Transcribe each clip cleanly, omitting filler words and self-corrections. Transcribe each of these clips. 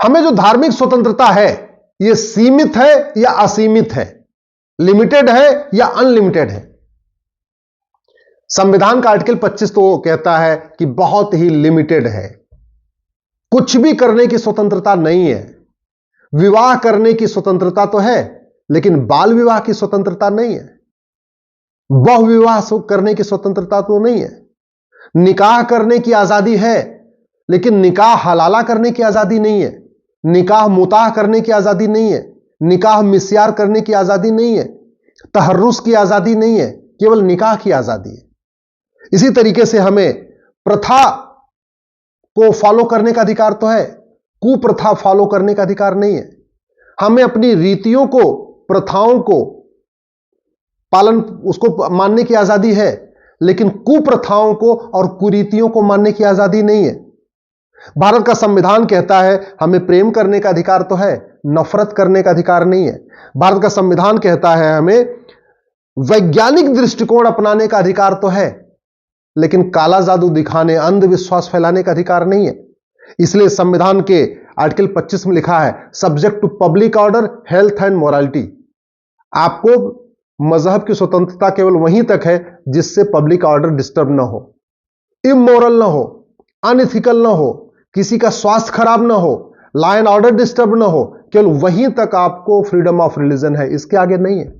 हमें जो धार्मिक स्वतंत्रता है यह सीमित है या असीमित है, लिमिटेड है या अनलिमिटेड है? संविधान का आर्टिकल 25 तो कहता है कि बहुत ही लिमिटेड है, कुछ भी करने की स्वतंत्रता नहीं है। विवाह करने की स्वतंत्रता तो है, लेकिन बाल विवाह की स्वतंत्रता नहीं है। बहु विवाह करने की स्वतंत्रता तो नहीं है। निकाह करने की आजादी है, लेकिन निकाह हलाला करने की आजादी नहीं है। निकाह मुताह करने की आजादी नहीं है। निकाह मिस्यार करने की आजादी नहीं है। तहर्रुस की आजादी नहीं है, केवल निकाह की आजादी है। इसी तरीके से हमें प्रथा को फॉलो करने का अधिकार तो है, कुप्रथा फॉलो करने का अधिकार नहीं है। हमें अपनी रीतियों को, प्रथाओं को पालन, उसको मानने की आजादी है, लेकिन कुप्रथाओं को और कुरीतियों को मानने की आजादी नहीं है। भारत का संविधान कहता है हमें प्रेम करने का अधिकार तो है, नफरत करने का अधिकार नहीं है। भारत का संविधान कहता है हमें वैज्ञानिक दृष्टिकोण अपनाने का अधिकार तो है, लेकिन काला जादू दिखाने, अंधविश्वास फैलाने का अधिकार नहीं है। इसलिए संविधान के आर्टिकल 25 में लिखा है subject to public order, health and morality. आपको मजहब की स्वतंत्रता केवल वहीं तक है जिससे पब्लिक ऑर्डर डिस्टर्ब ना हो, इमोरल ना हो, अनइथिकल ना हो, किसी का स्वास्थ्य खराब ना हो, लॉ एंड ऑर्डर डिस्टर्ब ना हो, केवल वहीं तक आपको फ्रीडम ऑफ रिलीजन है, इसके आगे नहीं है।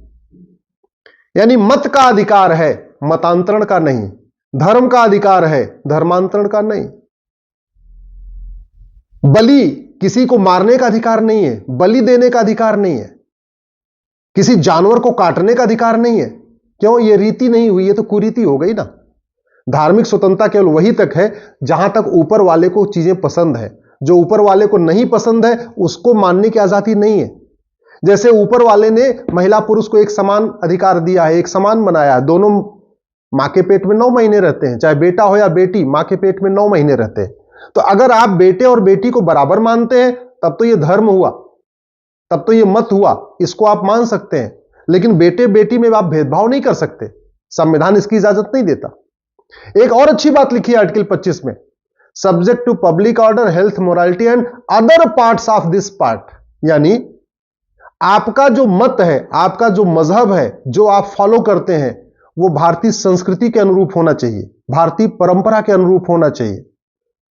यानी मत का अधिकार है, मतांतरण का नहीं। धर्म का अधिकार है, धर्मांतरण का नहीं। बलि, किसी को मारने का अधिकार नहीं है, बलि देने का अधिकार नहीं है। किसी जानवर को काटने का अधिकार नहीं है। क्यों? यह रीति नहीं हुई, यह तो कुरीति हो गई ना। धार्मिक स्वतंत्रता केवल वही तक है जहां तक ऊपर वाले को चीजें पसंद है। जो ऊपर वाले को नहीं पसंद है उसको मानने की आजादी नहीं है। जैसे ऊपर वाले ने महिला पुरुष को एक समान अधिकार दिया है, एक समान बनाया है। दोनों मां के पेट में 9 महीने रहते हैं, चाहे बेटा हो या बेटी, मां के पेट में 9 महीने रहते हैं। तो अगर आप बेटे और बेटी को बराबर मानते हैं तब तो यह धर्म हुआ, तब तो यह मत हुआ, इसको आप मान सकते हैं। लेकिन बेटे बेटी में आप भेदभाव नहीं कर सकते, संविधान इसकी इजाजत नहीं देता। एक और अच्छी बात लिखी है आर्टिकल 25 में, subject to public order, health, morality and other parts of this part. यानी आपका जो मत है, आपका जो मजहब है, जो आप फॉलो करते हैं, वो भारतीय संस्कृति के अनुरूप होना चाहिए, भारतीय परंपरा के अनुरूप होना चाहिए,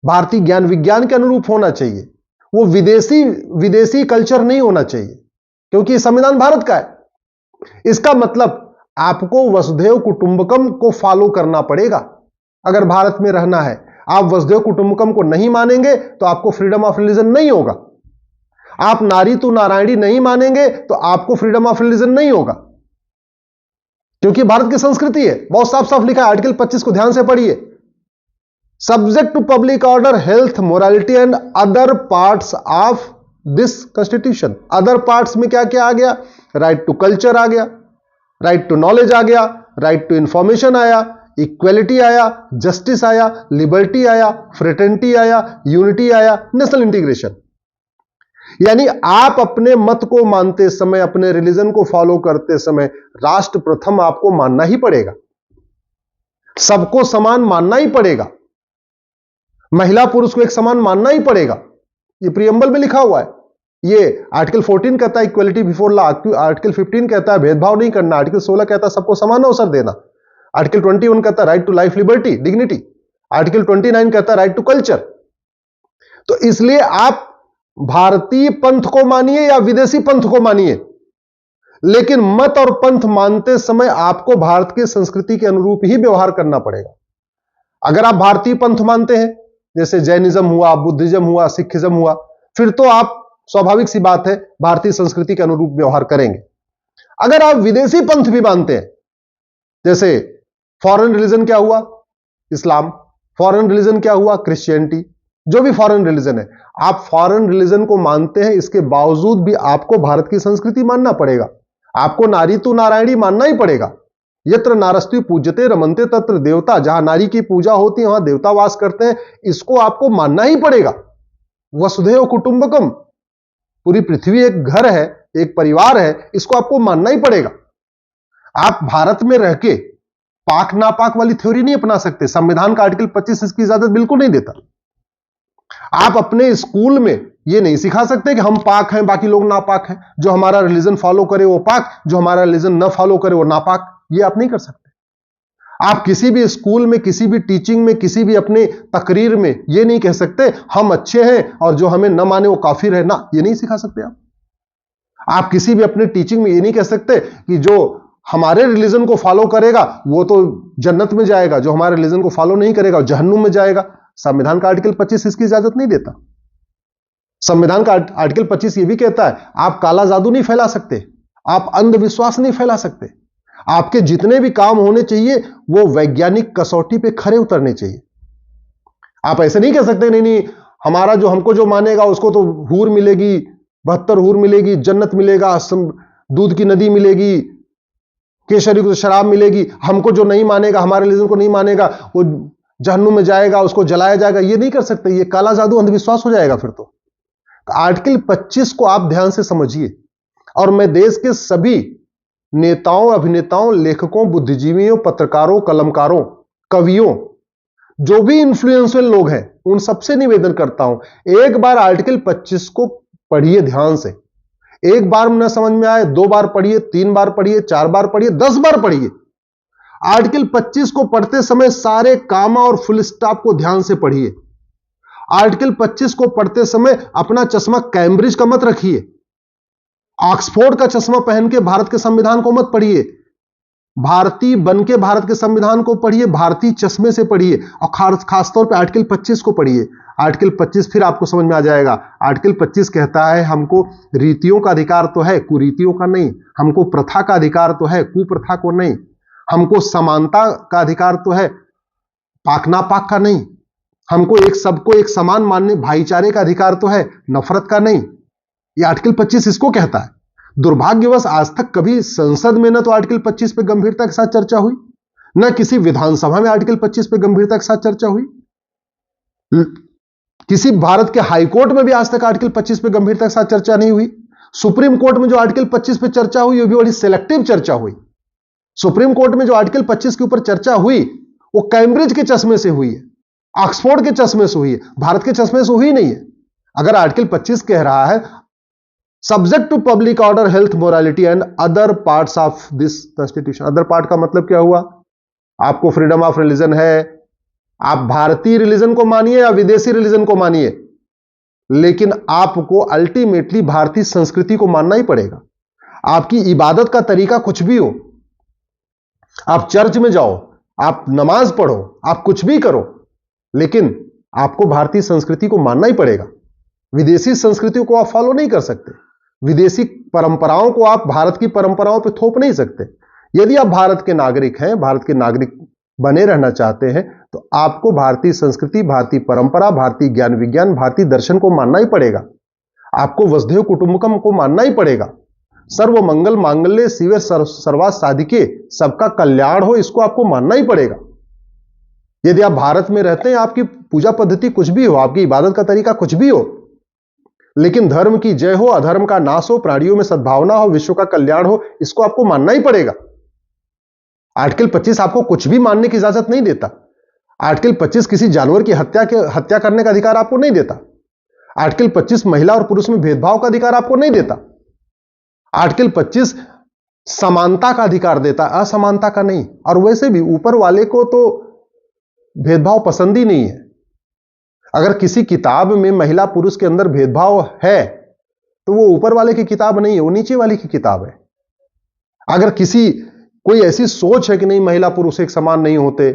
भारतीय ज्ञान विज्ञान के अनुरूप होना चाहिए। वो विदेशी कल्चर नहीं होना चाहिए, क्योंकि संविधान भारत का है। इसका मतलब आपको वसुधैव कुटुंबकम को फॉलो करना पड़ेगा अगर भारत में रहना है। आप वसुधैव कुटुंबकम को नहीं मानेंगे तो आपको फ्रीडम ऑफ रिलीजन नहीं होगा। आप नारी तू नारायणी नहीं मानेंगे तो आपको फ्रीडम ऑफ रिलीजन नहीं होगा, क्योंकि भारत की संस्कृति है। बहुत साफ साफ लिखा है, आर्टिकल 25 को ध्यान से पढ़िए। Subject to public order, health, morality and other parts of this constitution. Other parts में क्या क्या आ गया? राइट टू कल्चर आ गया, राइट टू नॉलेज आ गया, राइट टू इंफॉर्मेशन आया, इक्वेलिटी आया, जस्टिस आया, लिबर्टी आया, फ्रेटर्निटी आया, यूनिटी आया, नेशनल इंटीग्रेशन। यानी आप अपने मत को मानते समय, अपने रिलीजन को फॉलो करते समय राष्ट्र प्रथम आपको मानना ही पड़ेगा, सबको समान मानना ही पड़ेगा, महिला पुरुष को एक समान मानना ही पड़ेगा। यह प्रीएम्बल में लिखा हुआ है। ये आर्टिकल 14 कहता है इक्वलिटी बिफोर लॉ, आर्टिकल 15 कहता है भेदभाव नहीं करना, आर्टिकल 16 कहता है सबको समान अवसर देना, आर्टिकल 21 कहता है right to life, liberty, dignity, article 29 कहता है राइट टू कल्चर। तो इसलिए आप भारतीय पंथ को मानिए या विदेशी पंथ को मानिए, लेकिन मत और पंथ मानते समय आपको भारत की संस्कृति के अनुरूप ही व्यवहार करना पड़ेगा। अगर आप भारतीय पंथ मानते हैं, जैसे जैनिज्म हुआ, बुद्धिज्म हुआ, सिखिज्म हुआ, फिर तो आप स्वाभाविक सी बात है भारतीय संस्कृति के अनुरूप व्यवहार करेंगे। अगर आप विदेशी पंथ भी मानते हैं, जैसे फॉरेन रिलीजन क्या हुआ? इस्लाम। फॉरेन रिलीजन क्या हुआ? क्रिश्चियनिटी। जो भी फॉरेन रिलीजन है, आप फॉरेन रिलीजन को मानते हैं, इसके बावजूद भी आपको भारत की संस्कृति मानना पड़ेगा। आपको नारी तू नारायणी मानना ही पड़ेगा। यत्र नारस्ति पूज्यते रमन्ते तत्र देवता। जहां नारी की पूजा होती है वहां देवता वास करते हैं, इसको आपको मानना ही पड़ेगा। वसुधैव कुटुंबकम, पूरी पृथ्वी एक घर है, एक परिवार है, इसको आपको मानना ही पड़ेगा। आप भारत में रह के पाक नापाक वाली थ्योरी नहीं अपना सकते। संविधान का आर्टिकल 25 इसकी इजाजत बिल्कुल नहीं देता। आप अपने स्कूल में ये नहीं सिखा सकते कि हम पाक हैं बाकी लोग नापाक हैं, जो हमारा रिलीजन फॉलो करे वो पाक, जो हमारा रिलीजन न फॉलो करे वो नापाक। ये आप नहीं कर सकते। आप किसी भी स्कूल में, किसी भी टीचिंग में, किसी भी अपने तकरीर में ये नहीं कह सकते हम अच्छे हैं और जो हमें न माने वो काफिर है ना, ये नहीं सिखा सकते आप किसी भी अपने टीचिंग में ये नहीं कह सकते कि जो हमारे रिलीजन को फॉलो करेगा वो तो जन्नत में जाएगा, जो हमारे रिलीजन को फॉलो नहीं करेगा वो जहन्नुम में जाएगा। संविधान का आर्टिकल 25 इसकी इजाजत नहीं देता। संविधान का आर्टिकल 25 ये भी कहता है आप काला जादू नहीं फैला सकते, आप अंधविश्वास नहीं फैला सकते, आपके जितने भी काम होने चाहिए वो वैज्ञानिक कसौटी पे खरे उतरने चाहिए। आप ऐसे नहीं कह सकते नहीं हमारा जो हमको जो मानेगा उसको तो हूर मिलेगी, 72 हूर मिलेगी, जन्नत मिलेगा, दूध की नदी मिलेगी, केसरी को शराब मिलेगी, हमको जो नहीं मानेगा, हमारे रिलीजन को नहीं मानेगा वो जहन्नुम में जाएगा, उसको जलाया जाएगा। ये नहीं कर सकते, ये काला जादू अंधविश्वास हो जाएगा फिर तो। आर्टिकल 25 को आप ध्यान से समझिए और मैं देश के सभी नेताओं, अभिनेताओं, लेखकों, बुद्धिजीवियों, पत्रकारों, कलमकारों, कवियों, जो भी इन्फ्लुएंशियल लोग हैं उन सबसे निवेदन करता हूं एक बार आर्टिकल 25 को पढ़िए ध्यान से। एक बार न समझ में आए 2 बार पढ़िए, 3 बार पढ़िए, 4 बार पढ़िए, 10 बार पढ़िए। आर्टिकल 25 को पढ़ते समय सारे कामा और फुल स्टॉप को ध्यान से पढ़िए। आर्टिकल 25 को पढ़ते समय अपना चश्मा कैम्ब्रिज का मत रखिए, ऑक्सफोर्ड का चश्मा पहन के भारत के संविधान को मत पढ़िए, भारतीय बन के भारत के संविधान को पढ़िए, भारतीय चश्मे से पढ़िए और खासतौर पे आर्टिकल 25 को पढ़िए। आर्टिकल 25 फिर आपको समझ में आ जाएगा। आर्टिकल 25 कहता है हमको रीतियों का अधिकार तो है, कुरीतियों का नहीं, हमको प्रथा का अधिकार तो है, कुप्रथा को नहीं, हमको समानता का अधिकार तो है, पाक नापाक का नहीं, हमको सबको एक समान मानने, भाईचारे का अधिकार तो है, नफरत का नहीं। ये आर्टिकल 25 इसको कहता है। दुर्भाग्यवश आज तक कभी संसद में न तो आर्टिकल 25 पे गंभीरता के साथ चर्चा हुई, न किसी विधानसभा में आर्टिकल 25 पे गंभीरता के साथ चर्चा हुई, किसी भारत के हाईकोर्ट में भी आज तक आर्टिकल 25 पे गंभीरता के साथ चर्चा नहीं हुई। सुप्रीम कोर्ट में जो आर्टिकल 25 पे चर्चा हुई वो भी बड़ी सिलेक्टिव चर्चा हुई। सुप्रीम कोर्ट में जो आर्टिकल 25 के ऊपर चर्चा हुई वो कैम्ब्रिज के चश्मे से हुई है, ऑक्सफोर्ड के चश्मे से हुई है, भारत के चश्मे से हुई नहीं है। अगर आर्टिकल 25 कह रहा है subject to public order, health, morality and other parts of this constitution. Other part का मतलब क्या हुआ? आपको फ्रीडम ऑफ रिलीजन है, आप भारतीय रिलीजन को मानिए या विदेशी रिलीजन को मानिए, लेकिन आपको अल्टीमेटली भारतीय संस्कृति को मानना ही पड़ेगा। आपकी इबादत का तरीका कुछ भी हो, आप चर्च में जाओ, आप नमाज पढ़ो, आप कुछ भी करो, लेकिन आपको भारतीय संस्कृति को मानना ही पड़ेगा। विदेशी संस्कृति को आप फॉलो नहीं कर सकते, विदेशी परंपराओं को आप भारत की परंपराओं पर थोप नहीं सकते। यदि आप भारत के नागरिक हैं, भारत के नागरिक बने रहना चाहते हैं, तो आपको भारतीय संस्कृति, भारतीय परंपरा, भारतीय ज्ञान विज्ञान, भारतीय दर्शन को मानना ही पड़ेगा। आपको वसुधैव कुटुंबकम को मानना ही पड़ेगा। सर्व मंगल मांगल्ये शिवे सर्वार्थ साधिके, सबका कल्याण हो, इसको आपको मानना ही पड़ेगा। यदि आप भारत में रहते हैं, आपकी पूजा पद्धति कुछ भी हो, आपकी इबादत का तरीका कुछ भी हो, लेकिन धर्म की जय हो, अधर्म का नाश हो, प्राणियों में सद्भावना हो, विश्व का कल्याण हो, इसको आपको मानना ही पड़ेगा। आर्टिकल 25 आपको कुछ भी मानने की इजाजत नहीं देता। आर्टिकल 25 किसी जानवर की हत्या करने का अधिकार आपको नहीं देता। आर्टिकल 25 महिला और पुरुष में भेदभाव का अधिकार आपको नहीं देता। आर्टिकल 25 समानता का अधिकार देता, असमानता का नहीं। और वैसे भी ऊपर वाले को तो भेदभाव पसंद ही नहीं है। अगर किसी किताब में महिला पुरुष के अंदर भेदभाव है तो वो ऊपर वाले की किताब नहीं है, वो नीचे वाले की किताब है। अगर कोई ऐसी सोच है कि नहीं महिला पुरुष एक समान नहीं होते,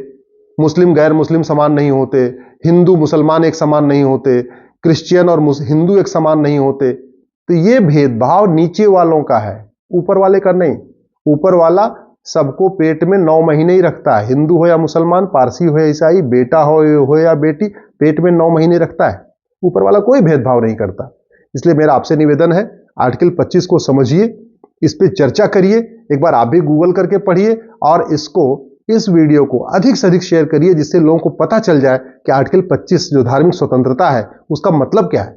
मुस्लिम गैर मुस्लिम समान नहीं होते, हिंदू मुसलमान एक समान नहीं होते, क्रिश्चियन और हिंदू एक समान नहीं होते, तो ये भेदभाव नीचे वालों का है, ऊपर वाले का नहीं। ऊपर वाला सबको पेट में 9 महीने ही रखता है, हिंदू हो या मुसलमान, पारसी हो या ईसाई, बेटा हो या बेटी, पेट में 9 महीने रखता है। ऊपर वाला कोई भेदभाव नहीं करता। इसलिए मेरा आपसे निवेदन है, आर्टिकल 25 को समझिए, इस पे चर्चा करिए, एक बार आप भी गूगल करके पढ़िए और इस वीडियो को अधिक से अधिक शेयर करिए, जिससे लोगों को पता चल जाए कि आर्टिकल 25 जो धार्मिक स्वतंत्रता है उसका मतलब क्या है।